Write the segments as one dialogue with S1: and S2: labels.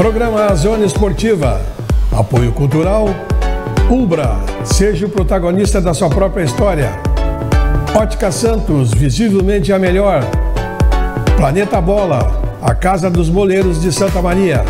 S1: Programa Zona Esportiva. Apoio cultural. Ubra, seja o protagonista da sua própria história. Ótica Santos, visivelmente a melhor. Planeta Bola, a casa dos boleiros de Santa Maria.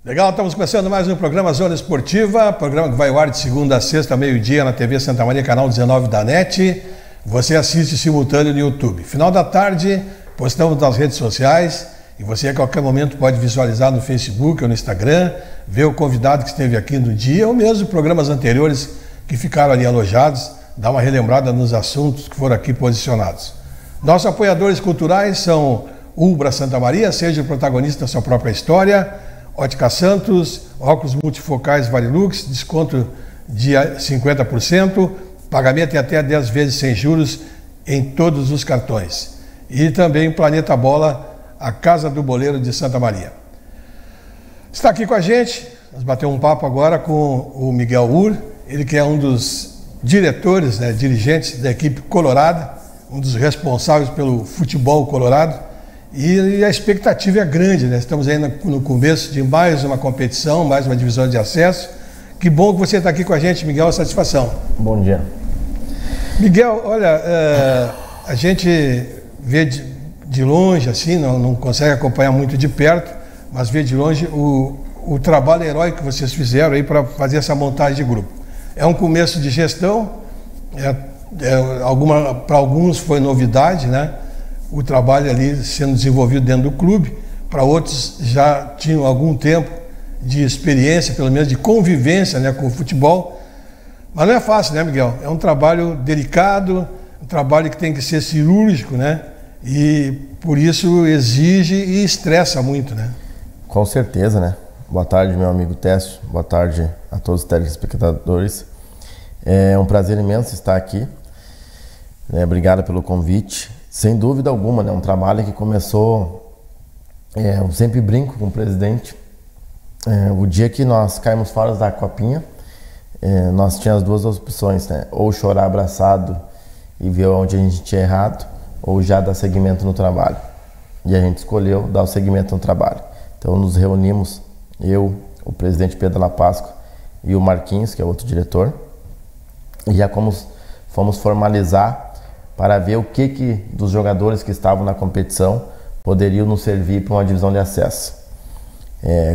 S1: Legal, estamos começando mais um programa Zona Esportiva, programa que vai ao ar de segunda a sexta, meio-dia, na TV Santa Maria, canal 19 da NET. Você assiste simultâneo no YouTube. Final da tarde, postamos nas redes sociais e você a qualquer momento pode visualizar no Facebook ou no Instagram, ver o convidado que esteve aqui no dia ou mesmo programas anteriores que ficaram ali alojados, dar uma relembrada nos assuntos que foram aqui posicionados. Nossos apoiadores culturais são Ubra Santa Maria, seja o protagonista da sua própria história. Ótica Santos, óculos multifocais Varilux, desconto de 50%, pagamento em até 10 vezes sem juros em todos os cartões. E também Planeta Bola, a casa do boleiro de Santa Maria. Está aqui com a gente, vamos bater um papo agora com o Miguel Ur, ele que é um dos diretores, dirigentes da equipe colorada, um dos responsáveis pelo futebol colorado. E a expectativa é grande, né? Estamos aí no começo de mais uma competição, mais uma divisão de acesso. Que bom que você está aqui com a gente, Miguel, uma satisfação.
S2: Bom dia.
S1: Miguel, olha, a gente vê de longe, assim, não consegue acompanhar muito de perto, mas vê de longe o trabalho heróico que vocês fizeram aí para fazer essa montagem de grupo. É um começo de gestão, para alguns foi novidade, né? O trabalho ali sendo desenvolvido dentro do clube, para outros já tinham algum tempo de experiência, pelo menos de convivência, né, com o futebol. Mas não é fácil, né, Miguel? É um trabalho delicado, um trabalho que tem que ser cirúrgico, né? E por isso exige e estressa muito, né?
S2: Com certeza, né? Boa tarde, meu amigo Técio. Boa tarde a todos os telespectadores. É um prazer imenso estar aqui. Obrigado pelo convite. Sem dúvida alguma, né? Um trabalho que começou, eu sempre brinco com o presidente, o dia que nós caímos fora da copinha, nós tínhamos duas opções, né? Ou chorar abraçado e ver onde a gente tinha errado, ou já dar seguimento no trabalho. E a gente escolheu dar o seguimento no trabalho. Então nos reunimos, eu, o presidente Pedro La Páscoa e o Marquinhos, que é outro diretor, e já fomos formalizar para ver o que dos jogadores que estavam na competição poderiam nos servir para uma divisão de acesso.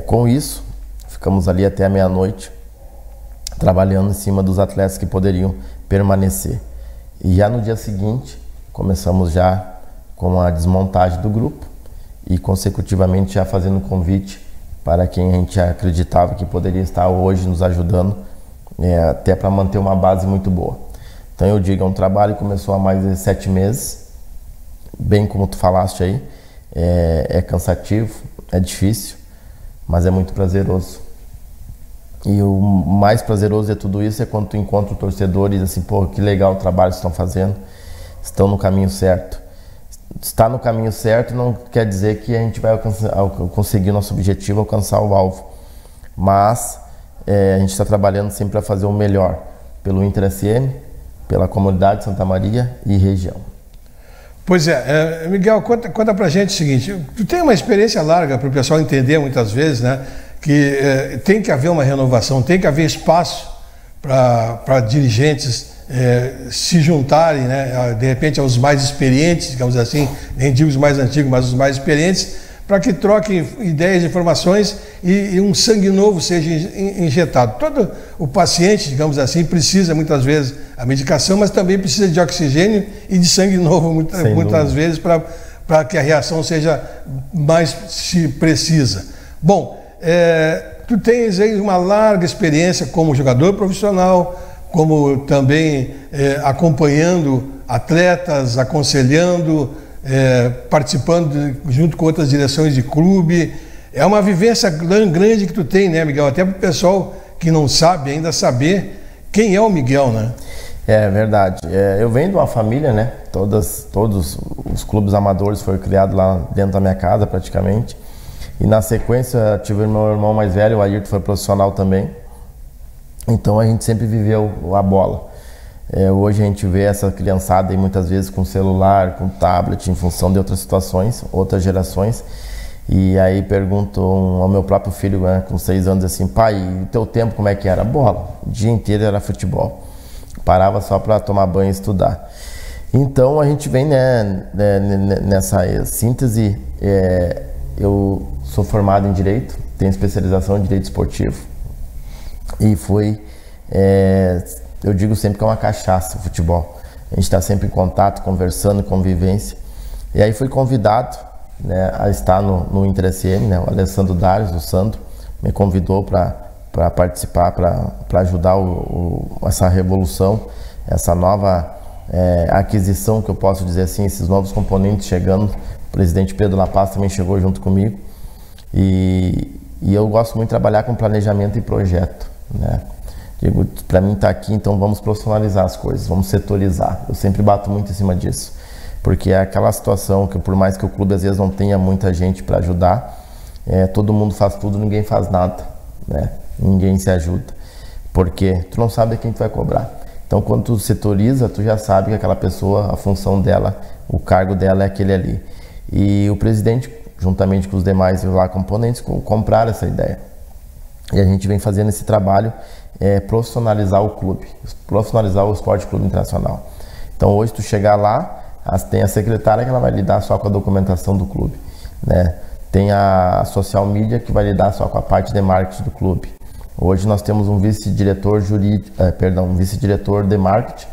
S2: Com isso, ficamos ali até a meia-noite, trabalhando em cima dos atletas que poderiam permanecer. E já no dia seguinte, começamos já com a desmontagem do grupo e consecutivamente já fazendo um convite para quem a gente acreditava que poderia estar hoje nos ajudando, até para manter uma base muito boa. Então eu digo, é um trabalho que começou há mais de 7 meses, bem como tu falaste aí, é cansativo, é difícil, mas é muito prazeroso. E o mais prazeroso de tudo isso é quando tu encontra o torcedor e diz assim, pô, que legal o trabalho que estão fazendo, estão no caminho certo. Estar no caminho certo não quer dizer que a gente vai conseguir o nosso objetivo, alcançar o alvo, mas a gente está trabalhando sempre para fazer o melhor pelo Inter SM, pela comunidade de Santa Maria e região.
S1: Pois Miguel, conta pra gente o seguinte, tu tem uma experiência larga para o pessoal entender muitas vezes, né, que tem que haver uma renovação, tem que haver espaço para dirigentes se juntarem, né, de repente aos mais experientes, digamos assim, nem digo os mais antigos, mas os mais experientes, para que troquem ideias, informações e um sangue novo seja injetado. Todo o paciente, digamos assim, precisa muitas vezes a medicação, mas também precisa de oxigênio e de sangue novo muitas vezes para que a reação seja mais precisa. Bom, tu tens aí uma larga experiência como jogador profissional, como também acompanhando atletas, aconselhando, participando junto com outras direções de clube. É uma vivência grande que tu tem, né, Miguel? Até para o pessoal que não sabe ainda saber quem é o Miguel, né?
S2: É verdade. Eu venho de uma família, né? Todos os clubes amadores foram criados lá dentro da minha casa, praticamente. E na sequência tive o meu irmão mais velho, o Ayrton, foi profissional também. Então a gente sempre viveu a bola. Hoje a gente vê essa criançada aí muitas vezes com celular, com tablet, em função de outras situações, outras gerações. E aí pergunto ao meu próprio filho, né, com 6 anos, assim: pai, e o teu tempo como é que era? Bola. O dia inteiro era futebol. Parava só para tomar banho e estudar. Então a gente vem, né, nessa síntese. Eu sou formado em Direito, tenho especialização em Direito Esportivo. E foi, eu digo sempre que é uma cachaça o futebol. A gente está sempre em contato, conversando, convivência. E aí fui convidado, né, a estar no Inter SM, né, o Alessandro Darius, o Sandro, me convidou para participar, para ajudar essa revolução, essa nova aquisição, que eu posso dizer assim, esses novos componentes chegando. O presidente Pedro La Paz também chegou junto comigo. E eu gosto muito de trabalhar com planejamento e projeto, né? Digo, para mim tá aqui, então vamos profissionalizar as coisas, vamos setorizar. Eu sempre bato muito em cima disso, porque é aquela situação que, por mais que o clube às vezes não tenha muita gente para ajudar, todo mundo faz tudo, ninguém faz nada, né? Ninguém se ajuda, porque tu não sabe a quem tu vai cobrar. Então quando tu setoriza, tu já sabe que aquela pessoa, a função dela, o cargo dela é aquele ali. E o presidente, juntamente com os demais lá componentes, compraram essa ideia. E a gente vem fazendo esse trabalho, profissionalizar o clube, profissionalizar o Esporte Clube Internacional. Então hoje tu chegar lá, tem a secretária que ela vai lidar só com a documentação do clube, né? Tem a social media que vai lidar só com a parte de marketing do clube. Hoje nós temos um vice-diretor um vice-diretor de marketing,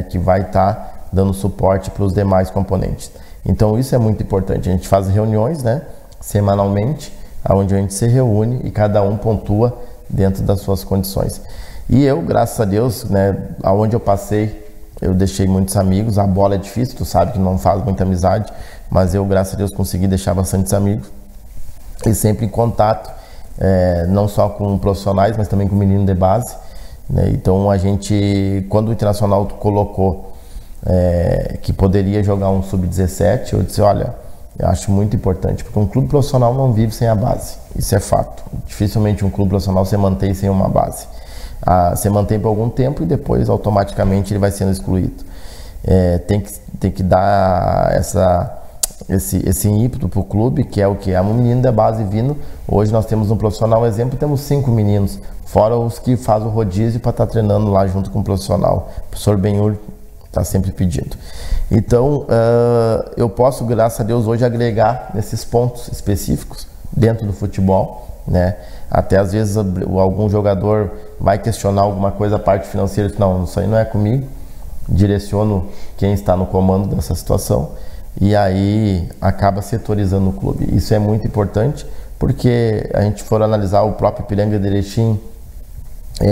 S2: que vai estar dando suporte para os demais componentes. Então isso é muito importante. A gente faz reuniões, né, semanalmente, onde a gente se reúne e cada um pontua dentro das suas condições. E eu, graças a Deus, né, aonde eu passei, eu deixei muitos amigos. A bola é difícil, tu sabe que não faz muita amizade, mas eu, graças a Deus, consegui deixar bastantes amigos. E sempre em contato, não só com profissionais, mas também com menino de base, né? Então a gente, quando o Internacional colocou que poderia jogar um sub-17, eu disse: olha, eu acho muito importante, porque um clube profissional não vive sem a base, isso é fato. Dificilmente um clube profissional se mantém sem uma base. Se mantém por algum tempo e depois automaticamente ele vai sendo excluído. Tem que dar esse ímpeto para o clube, que é o que? É um menino da base vindo. Hoje nós temos um profissional, exemplo, temos 5 meninos, fora os que fazem o rodízio para estar treinando lá junto com o profissional. O professor Benhur está sempre pedindo. Então, eu posso, graças a Deus, hoje agregar nesses pontos específicos dentro do futebol, né? Até às vezes algum jogador vai questionar alguma coisa, a parte financeira, não, isso aí não é comigo. Direciono quem está no comando dessa situação e aí acaba setorizando o clube. Isso é muito importante, porque a gente for analisar o próprio Ipiranga de Erechim,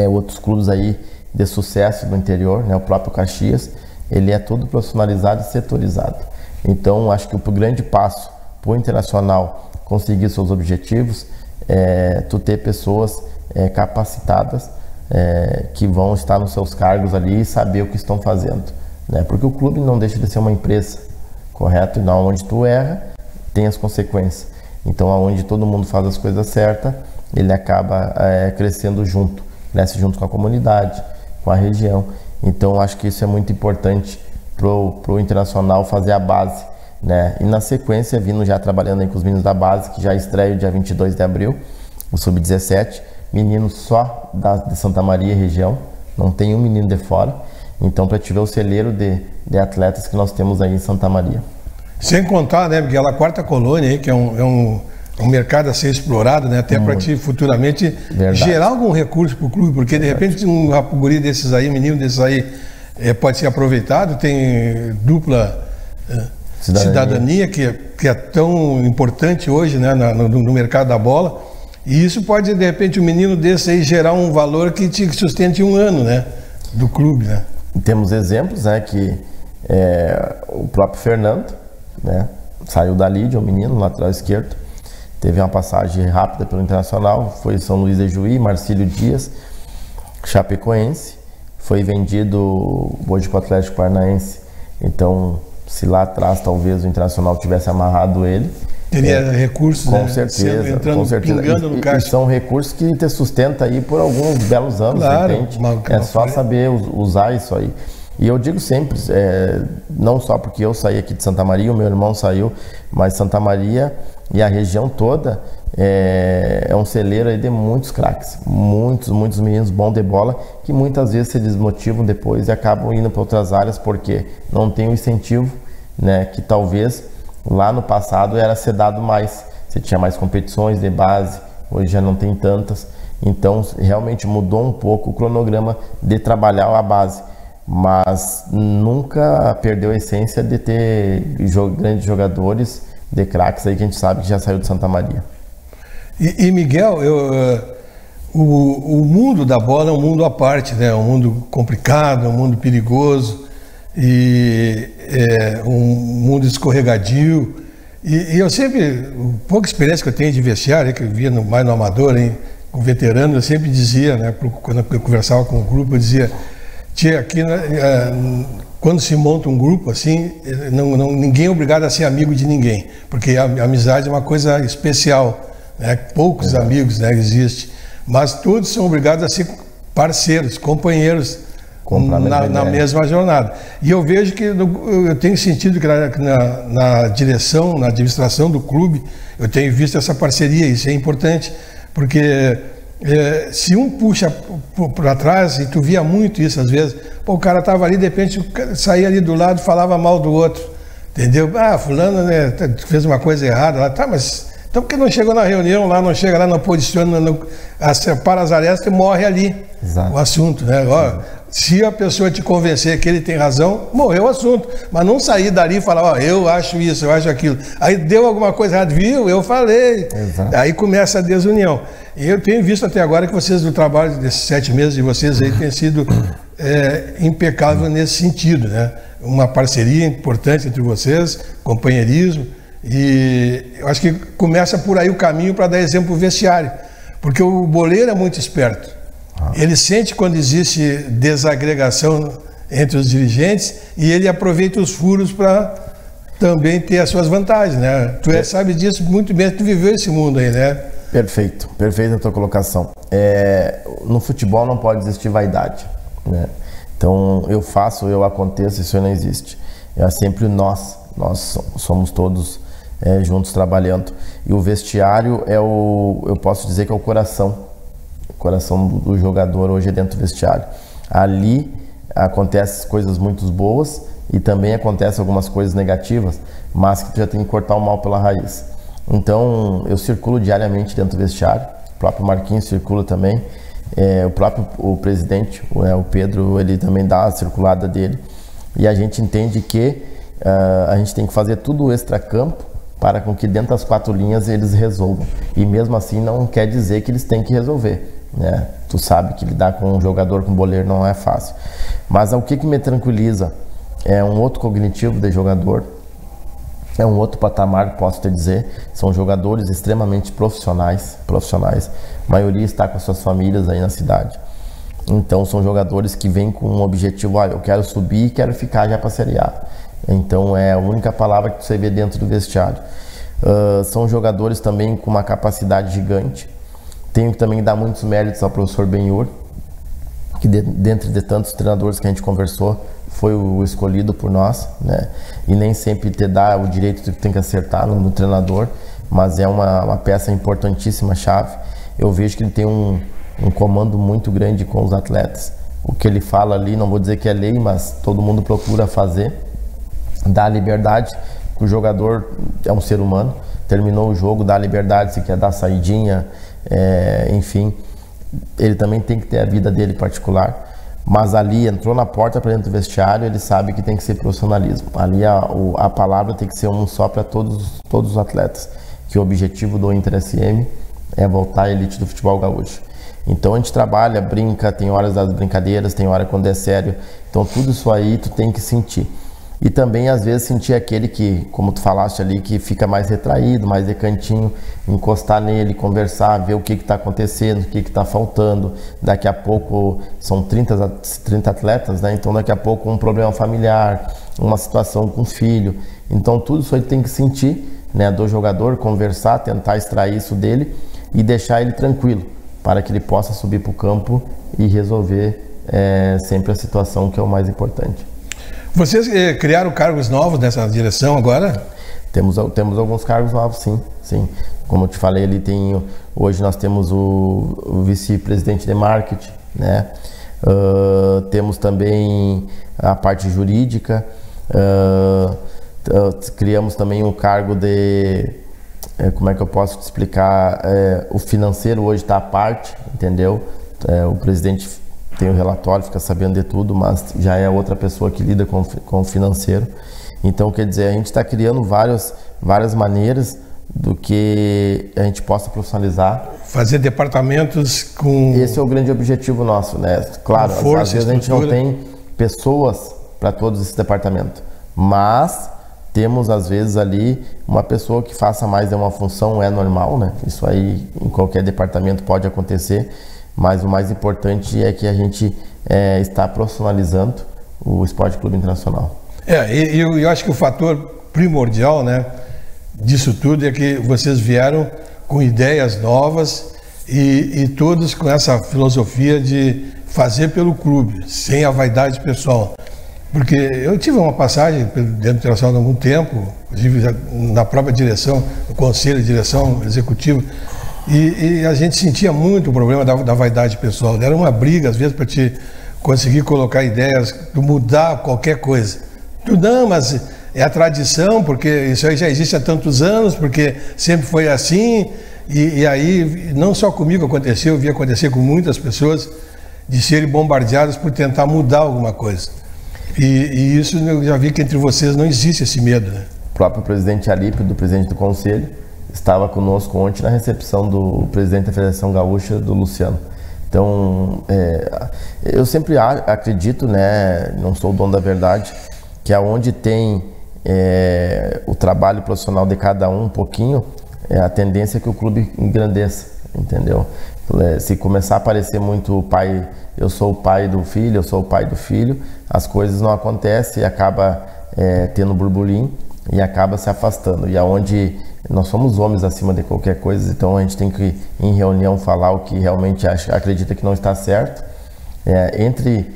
S2: outros clubes aí de sucesso do interior, né? O próprio Caxias, ele é todo profissionalizado e setorizado. Então acho que o grande passo para o Internacional conseguir seus objetivos tu ter pessoas capacitadas, que vão estar nos seus cargos ali e saber o que estão fazendo, né? Porque o clube não deixa de ser uma empresa, correto? E onde tu erra, tem as consequências. Então, aonde todo mundo faz as coisas certas, ele acaba crescendo junto, cresce junto com a comunidade, com a região. Então, acho que isso é muito importante pro Internacional fazer a base, né? E na sequência, vindo já trabalhando aí com os meninos da base, que já estreia o dia 22 de abril, o Sub-17, meninos só de Santa Maria região, não tem um menino de fora. Então, para te ver o celeiro de atletas que nós temos aí em Santa Maria. Sem contar, né, porque ela é a quarta colônia aí, que é um mercado a ser explorado, né, até para te futuramente gerar algum recurso para o clube, porque de repente um guri desses aí, um menino desses aí, pode ser aproveitado, tem dupla cidadania que é tão importante hoje, né, no mercado da bola. E isso pode, de repente, um menino desse aí gerar um valor que te sustente um ano, né, do clube, né? Temos exemplos, né, que o próprio Fernando, né, saiu da Lídia, o menino, lateral esquerdo, teve uma passagem rápida pelo Internacional, foi São Luís de Juí, Marcílio Dias, Chapecoense, foi vendido hoje para o Atlético Paranaense. Então, se lá atrás talvez o Internacional tivesse amarrado ele,
S1: teria recursos,
S2: com
S1: né?
S2: certeza,
S1: Entrando,
S2: com certeza.
S1: pingando no caixa.
S2: E são recursos que te sustenta aí por alguns belos anos,
S1: claro,
S2: entende? É só saber usar isso aí. E eu digo sempre, não só porque eu saí aqui de Santa Maria, o meu irmão saiu, mas Santa Maria e a região toda é um celeiro aí de muitos craques, muitos meninos bons de bola, que muitas vezes se desmotivam depois e acabam indo para outras áreas porque não tem o incentivo, né, que talvez lá no passado era ser dado mais. Você tinha mais competições de base, hoje já não tem tantas. Então realmente mudou um pouco o cronograma de trabalhar a base, mas nunca perdeu a essência de ter grandes jogadores de craques aí que a gente sabe que já saiu de Santa Maria.
S1: E Miguel, o mundo da bola é um mundo à parte, né? Um mundo complicado, um mundo perigoso, e um mundo escorregadio. E eu sempre, pouca experiência que eu tenho de vestiário, que eu via mais no amador, hein, com veterano, eu sempre dizia, né, quando eu conversava com o grupo, eu dizia, tia, aqui, quando se monta um grupo assim, ninguém é obrigado a ser amigo de ninguém, porque a amizade é uma coisa especial, né? Poucos amigos, né, existem, mas todos são obrigados a ser parceiros, companheiros na mesma jornada. E eu vejo que eu tenho sentido que na direção, na administração do clube, eu tenho visto essa parceria. Isso é importante, porque se um puxa para trás, e tu via muito isso às vezes, o cara estava ali, de repente saía ali do lado e falava mal do outro, entendeu? Ah, fulano, né, fez uma coisa errada lá, tá, mas então por que não chegou na reunião lá, não chega lá, não posiciona, separa as arestas e morre ali. Exato. O assunto, né? Ó, se a pessoa te convencer que ele tem razão, morreu o assunto. Mas não sair dali e falar, ó, eu acho isso, eu acho aquilo. Aí deu alguma coisa errada, viu? Eu falei. Exato. Aí começa a desunião. E eu tenho visto até agora que vocês, no trabalho desses 7 meses de vocês aí, tem sido impecável nesse sentido, né? Uma parceria importante entre vocês, companheirismo. E eu acho que começa por aí o caminho para dar exemplo para o vestiário. Porque o boleiro é muito esperto. Ele sente quando existe desagregação entre os dirigentes e ele aproveita os furos para também ter as suas vantagens, né? Tu sabe disso muito bem, tu viveu esse mundo aí, né?
S2: Perfeito, perfeita a tua colocação. No futebol não pode existir vaidade, né? Então eu faço, eu aconteço, isso não existe. É sempre nós somos todos juntos trabalhando. E o vestiário eu posso dizer que é o coração do jogador hoje dentro do vestiário. Ali acontecem coisas muito boas e também acontecem algumas coisas negativas, mas que tu já tem que cortar o mal pela raiz. Então eu circulo diariamente dentro do vestiário, o próprio Marquinhos circula também, o presidente, o Pedro, ele também dá a circulada dele, e a gente entende que a gente tem que fazer tudo o extracampo para com que dentro das 4 linhas eles resolvam, e mesmo assim não quer dizer que eles têm que resolver, né? Tu sabe que lidar com um jogador com boleiro não é fácil, mas o que me tranquiliza é um outro cognitivo de jogador, é um outro patamar, posso te dizer. São jogadores extremamente profissionais, a maioria está com as suas famílias aí na cidade, então são jogadores que vêm com um objetivo, eu quero subir e quero ficar já para a Série A. Então é a única palavra que você vê dentro do vestiário. São jogadores também com uma capacidade gigante. Tenho que também dar muitos méritos ao professor Benhur, que dentre de tantos treinadores que a gente conversou, foi o escolhido por nós, né? E nem sempre te dá o direito de que tem que acertar no treinador, mas é uma peça importantíssima, chave. Eu vejo que ele tem um comando muito grande com os atletas. O que ele fala ali, não vou dizer que é lei, mas todo mundo procura fazer. Dá liberdade, o jogador é um ser humano, terminou o jogo, dá liberdade, se quer dar saidinha, enfim, ele também tem que ter a vida dele particular, mas ali entrou na porta para dentro do vestiário, ele sabe que tem que ser profissionalismo. Ali a palavra tem que ser um só para todos os atletas, que o objetivo do Inter SM é voltar à elite do futebol gaúcho. Então a gente trabalha, brinca, tem horas das brincadeiras, tem hora quando é sério, então tudo isso aí tu tem que sentir. E também às vezes sentir aquele que, como tu falaste ali, que fica mais retraído, mais de cantinho, encostar nele, conversar, ver o que está acontecendo, o que está faltando. Daqui a pouco são 30 atletas, né? Então daqui a pouco um problema familiar, uma situação com o filho. Então tudo isso aí tem que sentir, né, do jogador, conversar, tentar extrair isso dele e deixar ele tranquilo, para que ele possa subir para o campo e resolver sempre a situação, que é o mais importante.
S1: Vocês criaram cargos novos nessa direção agora?
S2: Temos alguns cargos novos, sim. Como eu te falei, hoje nós temos o vice-presidente de marketing, né? Temos também a parte jurídica, criamos também o cargo de, como é que eu posso te explicar, o financeiro hoje está à parte, entendeu? O presidente tem o relatório, fica sabendo de tudo, mas já é outra pessoa que lida com o financeiro. Então, quer dizer, a gente está criando várias maneiras do que a gente possa profissionalizar.
S1: Fazer departamentos com...
S2: Esse é o grande objetivo nosso, né? Claro, às vezes a gente não tem pessoas para todos esses departamentos, mas temos às vezes ali uma pessoa que faça mais de uma função, é normal, né? Isso aí em qualquer departamento pode acontecer. Mas o mais importante é que a gente está profissionalizando o Esporte Clube Internacional.
S1: Eu acho que o fator primordial, né, disso tudo é que vocês vieram com ideias novas e todos com essa filosofia de fazer pelo clube, sem a vaidade pessoal. Porque eu tive uma passagem dentro do Internacional há algum tempo, inclusive na própria direção, no conselho de direção executiva, e a gente sentia muito o problema da vaidade pessoal. Era uma briga, às vezes, para te conseguir colocar ideias, mudar qualquer coisa. Não, mas é a tradição, porque isso aí já existe há tantos anos, porque sempre foi assim. E aí, não só comigo aconteceu, eu vi acontecer com muitas pessoas, de serem bombardeadas por tentar mudar alguma coisa. E isso eu já vi que entre vocês não existe esse medo, né?
S2: O próprio presidente Alípio, do presidente do conselho, estava conosco ontem na recepção do presidente da Federação Gaúcha, do Luciano. Então, eu sempre acredito, né, não sou o dono da verdade, que aonde tem o trabalho profissional de cada um pouquinho, a tendência é que o clube engrandeça, entendeu? Se começar a aparecer muito o pai, eu sou o pai do filho, eu sou o pai do filho, as coisas não acontecem e acaba tendo burburinho e acaba se afastando. E aonde nós somos homens acima de qualquer coisa, então a gente tem que, em reunião, falar o que realmente acredita que não está certo. Entre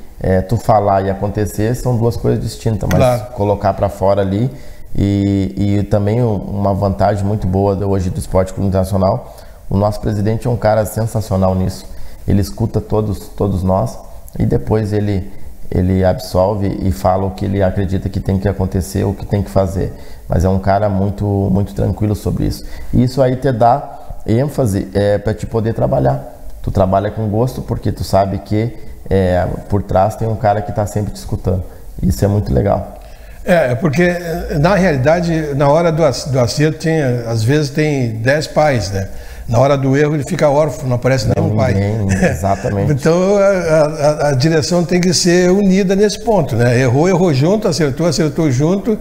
S2: tu falar e acontecer são duas coisas distintas, mas claro, colocar para fora ali. E também uma vantagem muito boa hoje do Esporte Clube Internacional, o nosso presidente é um cara sensacional nisso. Ele escuta todos nós e depois ele absolve e fala o que ele acredita que tem que acontecer, o que tem que fazer. Mas é um cara muito tranquilo sobre isso. E isso aí te dá ênfase para te poder trabalhar. Tu trabalha com gosto porque tu sabe que por trás tem um cara que está sempre te escutando. Isso é muito legal.
S1: Porque na realidade, na hora do acerto, às vezes tem 10 pais, né? Na hora do erro ele fica órfão, não aparece nenhum pai.
S2: Exatamente.
S1: Então a direção tem que ser unida nesse ponto, né? Errou junto, acertou junto.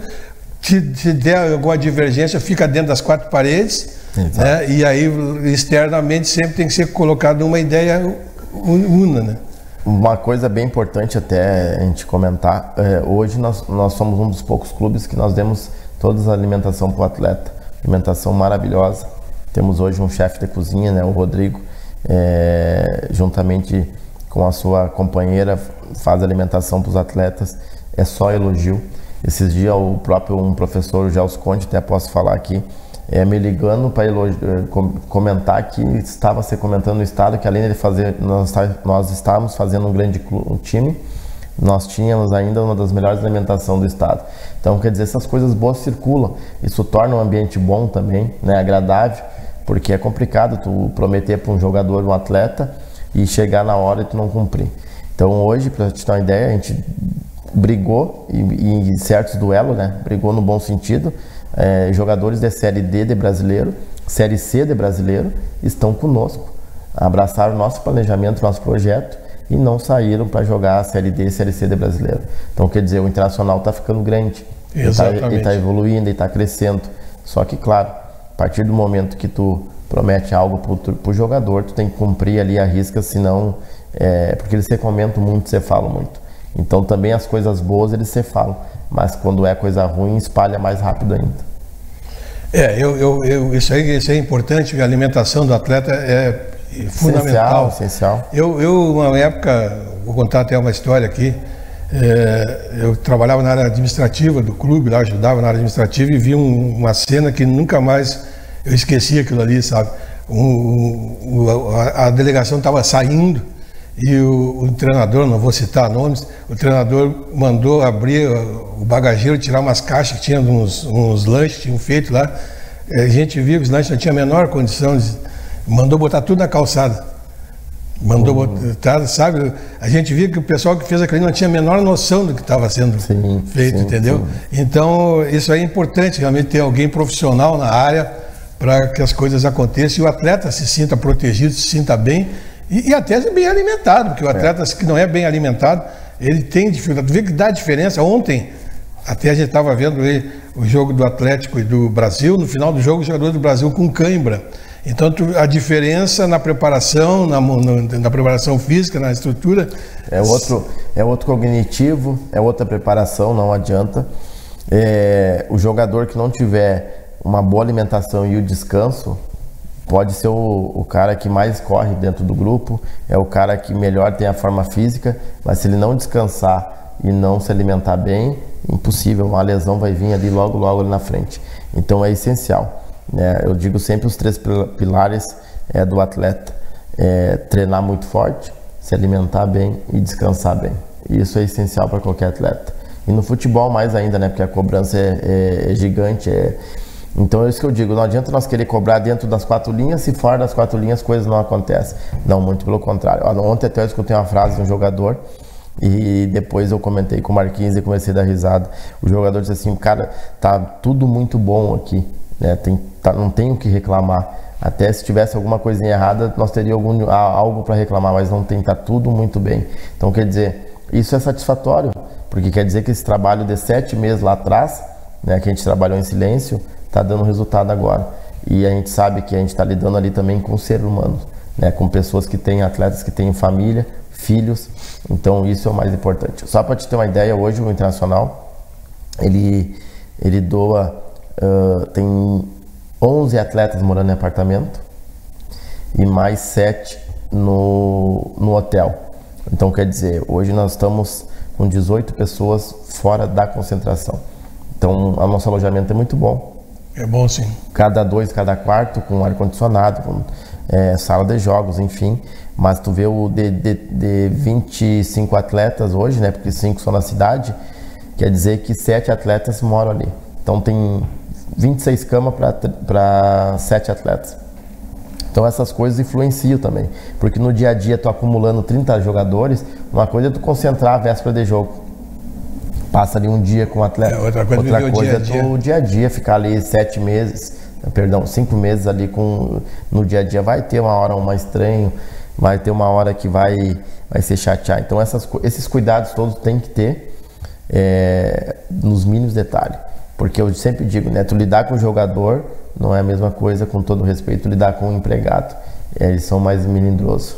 S1: Se der alguma divergência, fica dentro das 4 paredes, né? E aí externamente sempre tem que ser colocada uma ideia una, né?
S2: Uma coisa bem importante até a gente comentar, hoje nós somos um dos poucos clubes que nós demos toda a alimentação para o atleta, alimentação maravilhosa. Temos hoje um chefe de cozinha, né, o Rodrigo, juntamente com a sua companheira, faz alimentação para os atletas, é só elogio. Esses dias um professor, o Gelson Conde, até posso falar aqui, me ligando para comentar que estava se comentando no estado que além de fazer, nós estávamos fazendo um grande time, nós tínhamos ainda uma das melhores alimentações do estado. Então, quer dizer, essas coisas boas circulam, isso torna um ambiente bom também, né, agradável, porque é complicado tu prometer para um jogador, um atleta, e chegar na hora e tu não cumprir. Então hoje, para te dar uma ideia, a gente brigou em certos duelos, né, brigou no bom sentido. Jogadores de Série D de brasileiro, Série C de brasileiro, estão conosco, abraçaram o nosso planejamento, nosso projeto e não saíram para jogar a Série D e Série C de brasileiro. Então, quer dizer, o Internacional está ficando grande, Ele tá evoluindo, ele tá crescendo. Só que, claro, a partir do momento que tu promete algo pro jogador, tu tem que cumprir ali a risca, senão... porque eles se comentam muito, se falam muito. Então também as coisas boas eles se falam, mas quando é coisa ruim, espalha mais rápido ainda.
S1: Isso aí é importante, a alimentação do atleta é fundamental.
S2: Essencial.
S1: Uma época, vou contar até uma história aqui, eu trabalhava na área administrativa do clube, lá ajudava na área administrativa e vi uma cena que nunca mais eu esqueci aquilo ali, sabe? A delegação estava saindo e o treinador, não vou citar nomes, o treinador mandou abrir o bagageiro, tirar umas caixas que tinha uns lanches, tinham feito lá. A gente viu que os lanches não tinham a menor condição, mandou botar tudo na calçada. Mandou botar, sabe? A gente viu que o pessoal que fez aquilo não tinha a menor noção do que estava sendo feito, entendeu? Sim. Então, isso é importante, realmente ter alguém profissional na área para que as coisas aconteçam e o atleta se sinta protegido, se sinta bem e até bem alimentado, porque o atleta que não é bem alimentado, ele tem dificuldade. Tu vê que dá diferença. Ontem, até a gente estava vendo aí o jogo do Atlético e do Brasil, no final do jogo, os jogadores do Brasil com cãibra. Então, a diferença na preparação, na preparação física, na estrutura...
S2: É outro cognitivo, é outra preparação, não adianta. O jogador que não tiver uma boa alimentação e o descanso, pode ser o cara que mais corre dentro do grupo, é o cara que melhor tem a forma física, mas se ele não descansar e não se alimentar bem, impossível, uma lesão vai vir ali logo ali na frente. Então é essencial. Eu digo sempre os 3 pilares do atleta: treinar muito forte, se alimentar bem e descansar bem. Isso é essencial para qualquer atleta. E no futebol mais ainda, né? Porque a cobrança é gigante. Então é isso que eu digo, não adianta nós querer cobrar dentro das 4 linhas, se fora das 4 linhas coisas não acontecem. Não, muito pelo contrário. Ontem até eu escutei uma frase de um jogador e depois eu comentei com o Marquinhos e comecei a dar risada. O jogador disse assim: cara, tá tudo muito bom aqui, né? Não tenho o que reclamar. Até se tivesse alguma coisinha errada, nós teríamos algo para reclamar, mas não tem, tá tudo muito bem. Então quer dizer, isso é satisfatório, porque quer dizer que esse trabalho de 7 meses lá atrás, né, que a gente trabalhou em silêncio, está dando resultado agora. E a gente sabe que a gente está lidando ali também com seres humanos, né, com pessoas que têm, atletas que têm família, filhos. Então isso é o mais importante. Só para te ter uma ideia, hoje o Internacional ele doa, tem 11 atletas morando em apartamento e mais 7 no hotel. Então quer dizer, hoje nós estamos com 18 pessoas fora da concentração. Então o nosso alojamento é muito bom.
S1: É bom, sim.
S2: Cada quarto, com ar-condicionado, com sala de jogos, enfim. Mas tu vê de 25 atletas hoje, né? Porque 5 são na cidade, quer dizer que 7 atletas moram ali. Então tem 26 camas para 7 atletas. Então essas coisas influenciam também. Porque no dia a dia, tu acumulando 30 jogadores, uma coisa é tu concentrar a véspera de jogo. Passa ali um dia com o atleta. Outra coisa é do dia a dia, ficar ali 5 meses ali no dia a dia. Vai ter uma hora mais estranho, vai ter uma hora que vai se chatear. Então esses cuidados todos tem que ter nos mínimos detalhes. Porque eu sempre digo, né, tu lidar com o jogador não é a mesma coisa, com todo respeito, lidar com o empregado. Eles são mais melindrosos.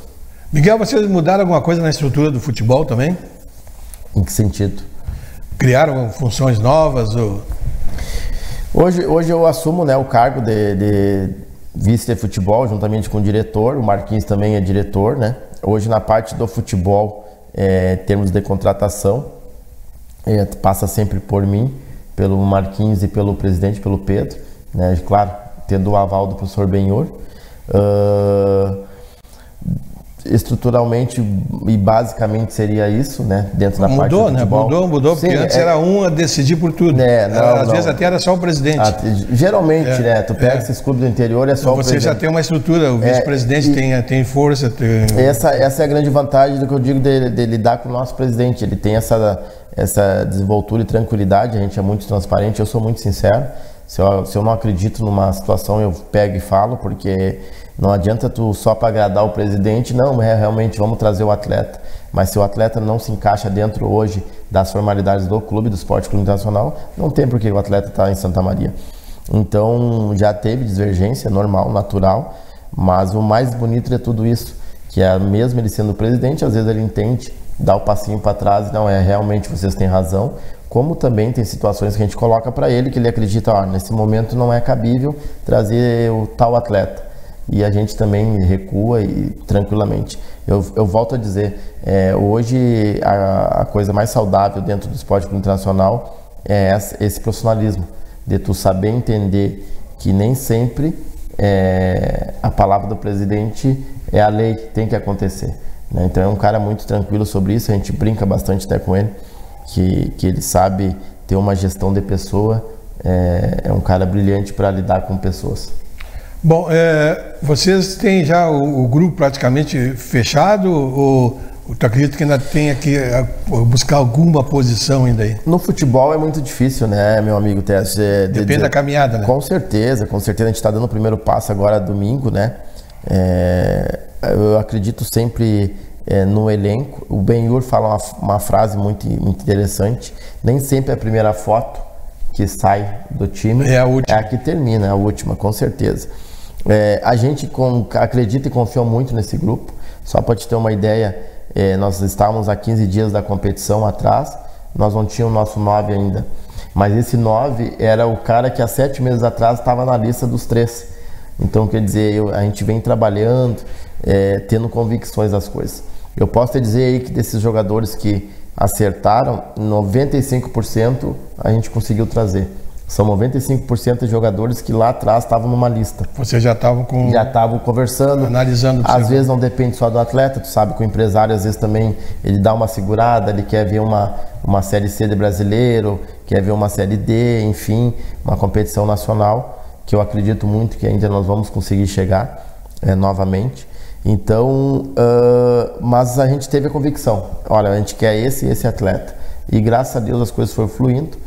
S1: Miguel, vocês mudaram alguma coisa na estrutura do futebol também?
S2: Em que sentido?
S1: Criaram funções novas? Ou...
S2: Hoje eu assumo, né, o cargo de vice de futebol, juntamente com o diretor. O Marquinhos também é diretor, né? Hoje na parte do futebol, termos de contratação, passa sempre por mim, pelo Marquinhos e pelo presidente, pelo Pedro, né? Claro, tendo o aval do professor Benhor. Estruturalmente e basicamente seria isso, né? Dentro da parte do futebol.
S1: Mudou, porque antes era um a decidir por tudo. Às vezes até era só o presidente.
S2: Geralmente, né? Tu pega esses clubes do interior, é só o presidente.
S1: Você já tem uma estrutura, o vice-presidente tem força.
S2: Essa é a grande vantagem do que eu digo de lidar com o nosso presidente. Ele tem essa desenvoltura e tranquilidade, a gente é muito transparente, eu sou muito sincero. Se eu não acredito numa situação, eu pego e falo, porque eu sei que ele vai Não adianta tu só para agradar o presidente, não, realmente vamos trazer o atleta. Mas se o atleta não se encaixa dentro hoje das formalidades do clube, do Esporte Clube Internacional, não tem por que o atleta estar em Santa Maria. Então já teve divergência, normal, natural, mas o mais bonito de tudo isso, que é mesmo ele sendo presidente, às vezes ele entende, dá o passinho para trás, não, realmente vocês têm razão, como também tem situações que a gente coloca para ele, que ele acredita, nesse momento não é cabível trazer o tal atleta. E a gente também recua e tranquilamente. Eu volto a dizer, hoje a coisa mais saudável dentro do Esporte Clube Internacional é esse profissionalismo, de tu saber entender que nem sempre a palavra do presidente é a lei que tem que acontecer, né? Então é um cara muito tranquilo sobre isso, a gente brinca bastante até com ele, que ele sabe ter uma gestão de pessoa, é um cara brilhante para lidar com pessoas.
S1: Bom, vocês têm já o grupo praticamente fechado ou tu acredita que ainda tem que buscar alguma posição ainda aí?
S2: No futebol é muito difícil, né, meu amigo Tess?
S1: Depende da caminhada, né?
S2: Com certeza, a gente está dando o primeiro passo agora domingo, né? Eu acredito sempre no elenco. O Benhur fala uma frase muito muito nem sempre a primeira foto que sai do time
S1: é a última,
S2: é a que termina, é a última, com certeza. A gente acredita e confia muito nesse grupo. Só para te ter uma ideia, nós estávamos há 15 dias da competição atrás, nós não tínhamos o nosso 9 ainda, mas esse 9 era o cara que há 7 meses atrás estava na lista dos 3. Então, quer dizer, a gente vem trabalhando, tendo convicções das coisas. Eu posso te dizer aí que desses jogadores que acertaram, 95% a gente conseguiu trazer. São 95% de jogadores que lá atrás estavam numa lista.
S1: Você já estavam
S2: conversando,
S1: analisando.
S2: Às vezes não depende só do atleta, tu sabe que o empresário às vezes também ele dá uma segurada, ele quer ver uma Série C de brasileiro, quer ver uma Série D, enfim, uma competição nacional, que eu acredito muito que ainda nós vamos conseguir chegar novamente. Então, mas a gente teve a convicção, olha, a gente quer esse atleta. E graças a Deus as coisas foram fluindo.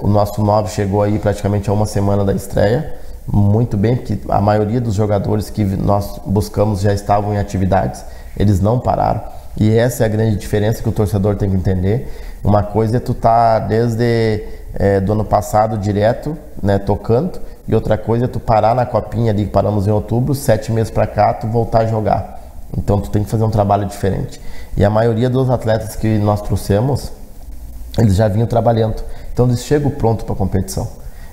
S2: O nosso 9 chegou aí praticamente a uma semana da estreia, muito bem, porque a maioria dos jogadores que nós buscamos já estavam em atividades, eles não pararam. E essa é a grande diferença que o torcedor tem que entender. Uma coisa é tu estar desde do ano passado direto, né, tocando, e outra coisa é tu parar na copinha ali, que paramos em outubro, 7 meses para cá, tu voltar a jogar. Então tu tem que fazer um trabalho diferente. E a maioria dos atletas que nós trouxemos, eles já vinham trabalhando. Então eles chegam pronto para a competição.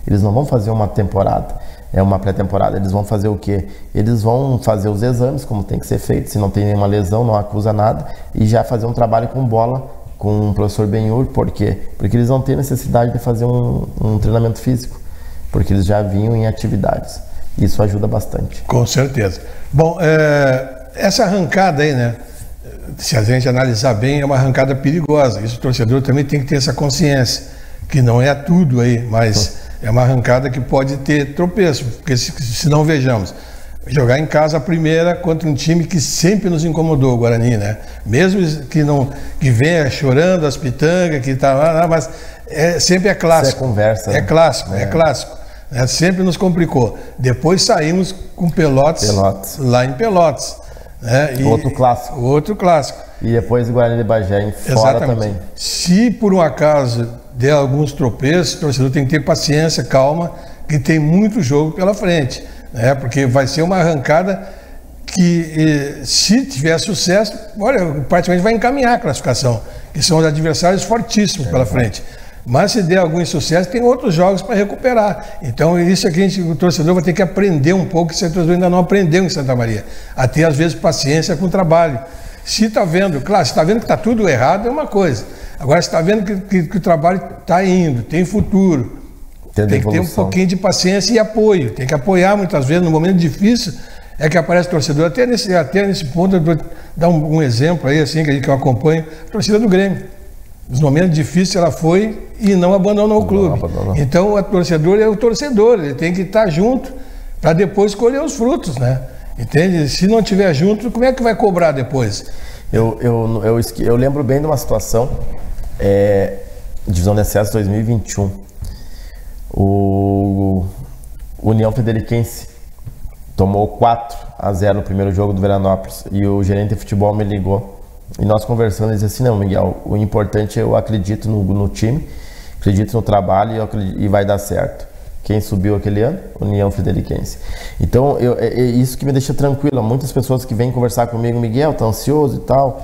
S2: Eles não vão fazer uma temporada, uma pré-temporada. Eles vão fazer o quê? Eles vão fazer os exames, como tem que ser feito. Se não tem nenhuma lesão, não acusa nada. E já fazer um trabalho com bola com o professor Benhur. Por quê? Porque eles não têm necessidade de fazer um treinamento físico. Porque eles já vinham em atividades. Isso ajuda bastante.
S1: Com certeza. Bom, essa arrancada aí, né? Se a gente analisar bem, é uma arrancada perigosa. Isso o torcedor também tem que ter essa consciência, que não é tudo aí, mas é uma arrancada que pode ter tropeço, porque se não vejamos, jogar em casa a primeira contra um time que sempre nos incomodou, o Guarani, né? Mesmo que venha chorando as pitangas, que tá lá, mas sempre é clássico.
S2: Isso é conversa.
S1: É clássico, é clássico. Sempre nos complicou. Depois saímos com Pelotas. Lá em Pelotas.
S2: Outro clássico. E depois o Guarani de Bagé fora também.
S1: Se por um acaso der alguns tropeços, o torcedor tem que ter paciência, calma, que tem muito jogo pela frente, né? Porque vai ser uma arrancada que, se tiver sucesso, olha, praticamente vai encaminhar a classificação, que são os adversários fortíssimos pela frente. Mas se der algum insucesso, tem outros jogos para recuperar. Então isso aqui o torcedor vai ter que aprender um pouco, que o torcedor ainda não aprendeu em Santa Maria, a ter às vezes paciência com o trabalho. Se está vendo, claro, se está vendo que está tudo errado é uma coisa. Agora se está vendo que o trabalho está indo, tem futuro, tem que ter um pouquinho de paciência e apoio. Tem que apoiar muitas vezes, no momento difícil, é que aparece o torcedor. Até nesse ponto, eu vou dar um exemplo aí, assim, que eu acompanho, a torcida do Grêmio. Nos momentos difíceis ela foi e não abandonou o clube. Então o torcedor é o torcedor, ele tem que estar junto para depois colher os frutos, né? Entende? Se não estiver junto, como é que vai cobrar depois?
S2: Eu lembro bem de uma situação, Divisão de Acesso 2021. O União Frederiquense tomou 4-0 no primeiro jogo do Veranópolis, e o gerente de futebol me ligou, e nós conversando, ele disse assim: não, Miguel, o importante é eu acredito no time, acredito no trabalho e vai dar certo. Quem subiu aquele ano? União Frederiquense. Então, é isso que me deixa tranquilo. Muitas pessoas que vêm conversar comigo: Miguel, tá ansioso e tal,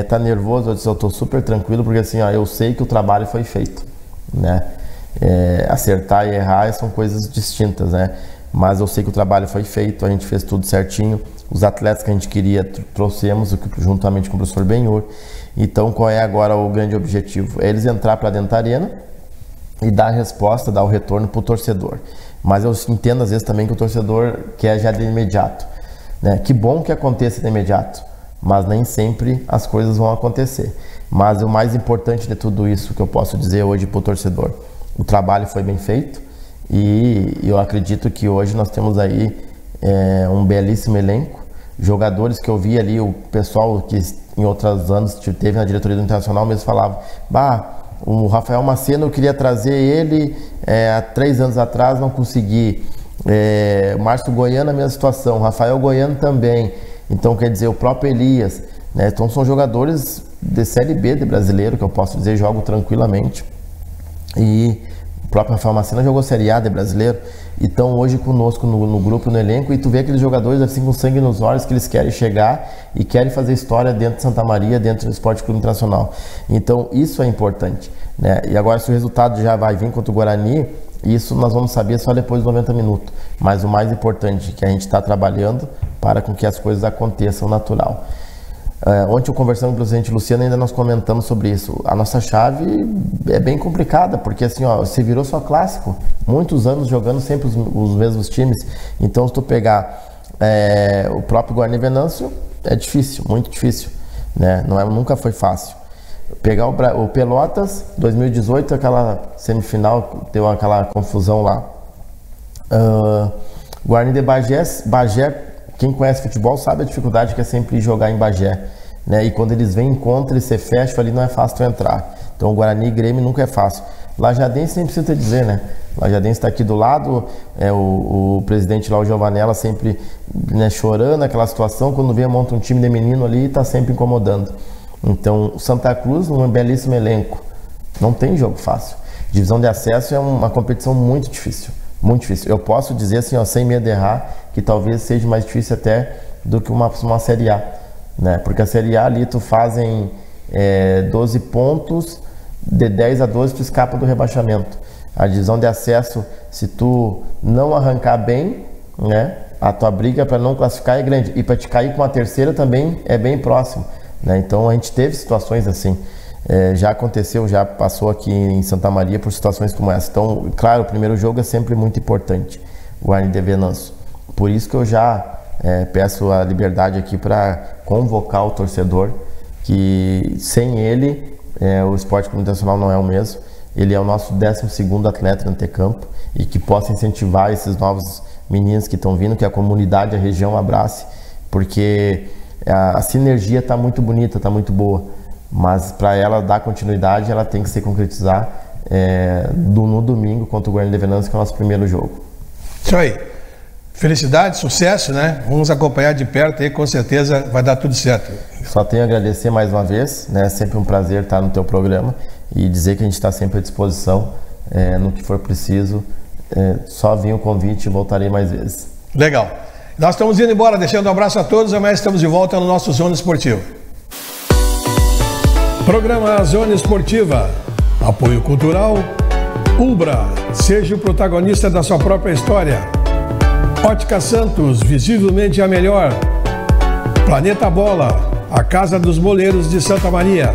S2: tá nervoso. Eu disse: eu tô super tranquilo, porque assim, eu sei que o trabalho foi feito, né? Acertar e errar são coisas distintas, né? Mas eu sei que o trabalho foi feito, a gente fez tudo certinho. Os atletas que a gente queria, trouxemos juntamente com o professor Benhur. Então, qual é agora o grande objetivo? É eles entrar para dentro da arena e dar a resposta, dar o retorno para o torcedor. Mas eu entendo às vezes também que o torcedor quer já de imediato, né? Que bom que aconteça de imediato, mas nem sempre as coisas vão acontecer. Mas o mais importante de tudo isso que eu posso dizer hoje para o torcedor: o trabalho foi bem feito, e eu acredito que hoje nós temos aí um belíssimo elenco, jogadores que eu vi ali, o pessoal que em outros anos teve na diretoria do Internacional mesmo falava: o Rafael Maceno, eu queria trazer ele há 3 anos atrás, não consegui. O Márcio Goiano, a mesma situação. O Rafael Goiano também. Então, quer dizer, o próprio Elias, né? Então, são jogadores de Série B de brasileiro, que eu posso dizer, jogam tranquilamente. E o próprio Rafael Maceno jogou Série A de brasileiro. Então, hoje conosco no grupo, no elenco, e tu vê aqueles jogadores assim com sangue nos olhos, que eles querem chegar e querem fazer história dentro de Santa Maria, dentro do Esporte Clube Internacional. Então, isso é importante, né? E agora, se o resultado já vai vir contra o Guarani, isso nós vamos saber só depois dos 90 minutos. Mas o mais importante é que a gente está trabalhando para com que as coisas aconteçam natural. Ontem eu conversando com o presidente Luciano, ainda nós comentamos sobre isso. A nossa chave é bem complicada, porque assim, você virou só clássico, muitos anos jogando sempre os mesmos times. Então, se tu pegar o próprio Guarani Venâncio, é difícil, muito difícil, né? Nunca foi fácil. Pegar o Pelotas, 2018, aquela semifinal, deu aquela confusão lá. Guarani de Bagé, quem conhece futebol sabe a dificuldade que é sempre jogar em Bagé, né? E quando eles vêm, encontram e se fecham ali, não é fácil tu entrar. Então, o Guarani e Grêmio nunca é fácil. Lajadense nem precisa te dizer, né? Lajadense está aqui do lado, o presidente lá, o Giovanella, sempre, né, chorando aquela situação. Quando vem, monta um time de menino ali e está sempre incomodando. Então, Santa Cruz, um belíssimo elenco. Não tem jogo fácil. Divisão de acesso é uma competição muito difícil. Muito difícil. Eu posso dizer assim, sem medo de errar, que talvez seja mais difícil até do que uma Série A, né? Porque a Série A ali tu fazem 12 pontos, de 10 a 12 tu escapa do rebaixamento. A divisão de acesso, se tu não arrancar bem, né, a tua briga para não classificar é grande, e para te cair com a terceira também é bem próximo, né? Então a gente teve situações assim. Já aconteceu, já passou aqui em Santa Maria por situações como essa. Então, claro, o primeiro jogo é sempre muito importante, o Guarani de Venâncio. Por isso que eu já peço a liberdade aqui para convocar o torcedor, que sem ele o Esporte Clube Internacional não é o mesmo. Ele é o nosso 12º atleta no T-Campo, e que possa incentivar esses novos meninos que estão vindo, que a comunidade, a região abrace, porque a sinergia está muito bonita, está muito boa. Mas para ela dar continuidade, ela tem que se concretizar no domingo contra o Guarani de Venâncio, que é o nosso primeiro jogo.
S1: Isso aí. Felicidade, sucesso, né? Vamos acompanhar de perto aí, com certeza vai dar tudo certo.
S2: Só tenho a agradecer mais uma vez, né? É sempre um prazer estar no teu programa e dizer que a gente está sempre à disposição no que for preciso. Só vim o convite e voltarei mais vezes.
S1: Legal. Nós estamos indo embora, deixando um abraço a todos, amanhã estamos de volta no nosso Zona Esportiva. Programa Zona Esportiva. Apoio cultural. Ubra. Seja o protagonista da sua própria história. Ótica Santos. Visivelmente a melhor. Planeta Bola. A casa dos boleiros de Santa Maria.